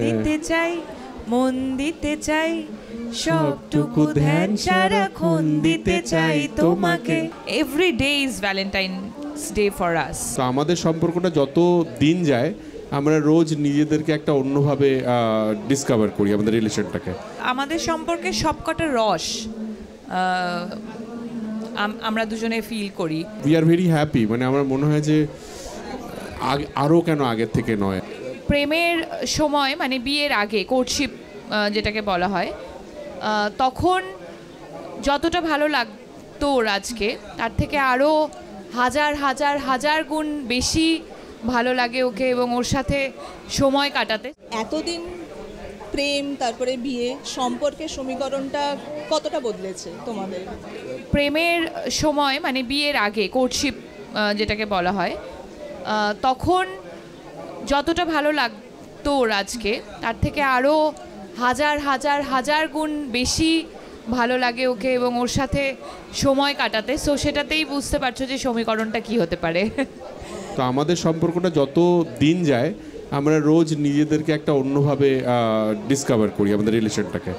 দিতে চাই, মন দিতে চাই, সবটুকু ধ্যান সারাক্ষণ দিতে চাই তোমাকে। Every day is Valentine's day for us. তো আমাদের সম্পর্কটা যত দিন যায় আমরা রোজ নিজেদেরকে একটা অন্যভাবে ডিসকভার করি আমাদের রিলেশনটাকে। আমাদের সম্পর্কে সবকটা রস আমরা দুজনে ফিল করি। উই আর ভেরি হ্যাপি, মানে আমার মনে হয় যে আরও কেন আগের থেকে নয়। প্রেমের সময় মানে বিয়ের আগে কোর্টশিপ যেটাকে বলা হয়, তখন যতটা ভালো লাগতো রাজকে তার থেকে আরও হাজার হাজার হাজার গুণ বেশি ভালো লাগে ওকে এবং ওর সাথে সময় কাটাতে। এতদিন প্রেম তারপরে বিয়ে সম্পর্কের সমীকরণটা কতটা বদলেছে তোমাদের? প্রেমের সময় মানে বিয়ের আগে কোর্টশিপ যেটাকে বলা হয়, তখন যতটা ভালো লাগতো রাজকে তার থেকে আরও হাজার হাজার হাজার গুণ বেশি ভালো লাগে ওকে এবং ওর সাথে সময় কাটাতে। সো সেটাতেই বুঝতে পারছো যে সমীকরণটা কি হতে পারে। তো আমাদের সম্পর্কটা যত দিন যায় আমরা রোজ নিজেদেরকে একটা অন্যভাবে ডিসকভার করি আমাদের রিলেশনটাকে।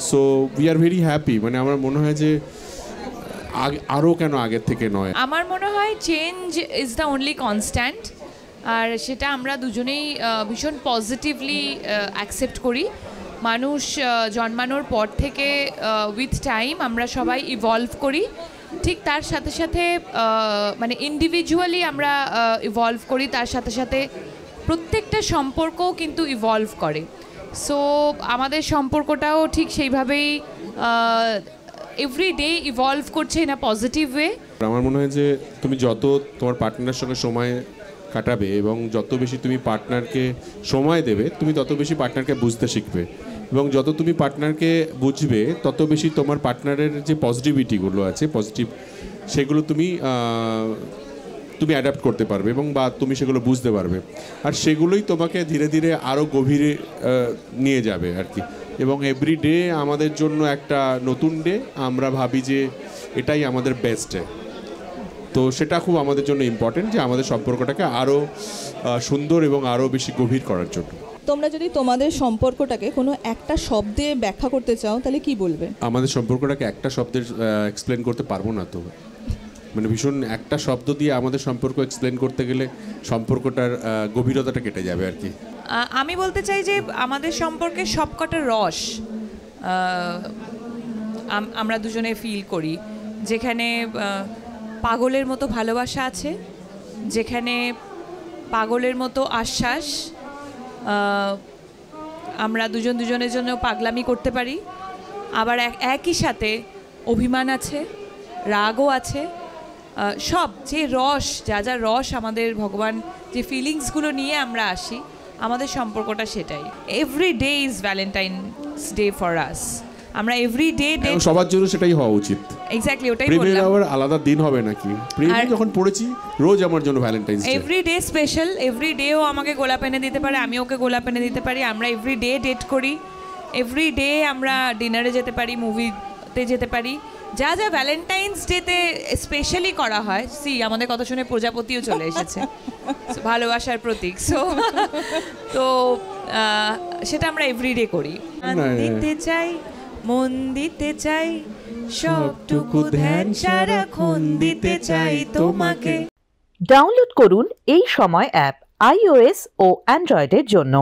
So we are very happy, মানে আমার মনে হয় যে আরও কেন আগের থেকে নয়। আমার মনে হয় change is the only constant, আর সেটা আমরা দুজনেই ভীষণ পজিটিভলি অ্যাকসেপ্ট করি। মানুষ জন্মানোর পর থেকে উইথ টাইম আমরা সবাই ইভলভ করি, ঠিক তার সাথে সাথে মানে ইন্ডিভিজুয়ালি আমরা ইভলভ করি, তার সাথে সাথে প্রত্যেকটা সম্পর্কও কিন্তু ইভলভ করে। সো আমাদের সম্পর্কটাও ঠিক সেইভাবেই এভরি ডে ইভলভ করছে ইন আ পজিটিভ ওয়ে। আমার মনে হয় যে তুমি যত তোমার পার্টনারের সঙ্গে সময় কাটাবে এবং যত বেশি তুমি পার্টনারকে সময় দেবে তুমি তত বেশি পার্টনারকে বুঝতে শিখবে, এবং যত তুমি পার্টনারকে বুঝবে তত বেশি তোমার পার্টনারের যে পজিটিভিটিগুলো আছে পজিটিভ সেগুলো তুমি অ্যাডাপ্ট করতে পারবে এবং বা তুমি সেগুলো বুঝতে পারবে, আর সেগুলোই তোমাকে ধীরে ধীরে আরও গভীরে নিয়ে যাবে আর কি। এবং এভরি ডে আমাদের জন্য একটা নতুন ডে, আমরা ভাবি যে এটাই আমাদের বেস্ট ডে। তো সেটা খুব আমাদের জন্য ইম্পর্টেন্ট যে আমাদের সম্পর্কটাকে আরও সুন্দর এবং আরও বেশি গভীর করার জন্য। তোমরা যদি তোমাদের সম্পর্কটাকে কোনো একটা শব্দে ব্যাখ্যা করতে চাও তাহলে কি বলবে? আমাদের সম্পর্কটাকে একটা শব্দে এক্সপ্লেন করতে পারবো না, তো মানে ভীষণ একটা শব্দ দিয়ে আমাদের সম্পর্ক এক্সপ্লেন করতে গেলে সম্পর্কটার গভীরতাটা কেটে যাবে আর কি। আমি বলতে চাই যে আমাদের সম্পর্কে সবকটা রস আমরা দুজনে ফিল করি, যেখানে পাগলের মতো ভালোবাসা আছে, যেখানে পাগলের মতো আশ্বাস, আমরা দুজনের জন্য পাগলামি করতে পারি, আবার একই সাথে অভিমান আছে, রাগও আছে, সব যে রস যা যা রস আমাদের ভগবান যে ফিলিংসগুলো নিয়ে আমরা আসি আমাদের সম্পর্কটা সেটাই। Every day is Valentine's day for us. আমরা এভরি ডে সবার জন্য সেটাই হওয়া উচিত। এক্স্যাক্টলি, ওটাই বললাম। প্রেমের আবার আলাদা দিন হবে নাকি? প্রেমে যখন পড়েছি রোজ আমার জন্য Valentine's Day. Every day special, every day ও আমাকে গোলাপ এনে দিতে পারে, আমি ওকে গোলাপ এনে দিতে পারি। আমরা এভরি ডে ডেট করি, এভরি ডে আমরা ডিনারে যেতে পারি, মুভিতে যেতে পারি, যা যা ভ্যালেন্টাইন্স ডেতে স্পেশালি করা হয়। আমাদের কথা শুনে প্রজাপতিও চলে এসেছে, ভালোবাসার প্রতীক। সো তো সেটা আমরা এভরিডে করি। দিতে চাই, মন দিতে চাই, সবটুকু ধ্যান সারাক্ষণ দিতে চাই তোমাকে। ডাউনলোড করুন এই সময় অ্যাপ iOS ও অ্যান্ড্রয়েডের জন্য।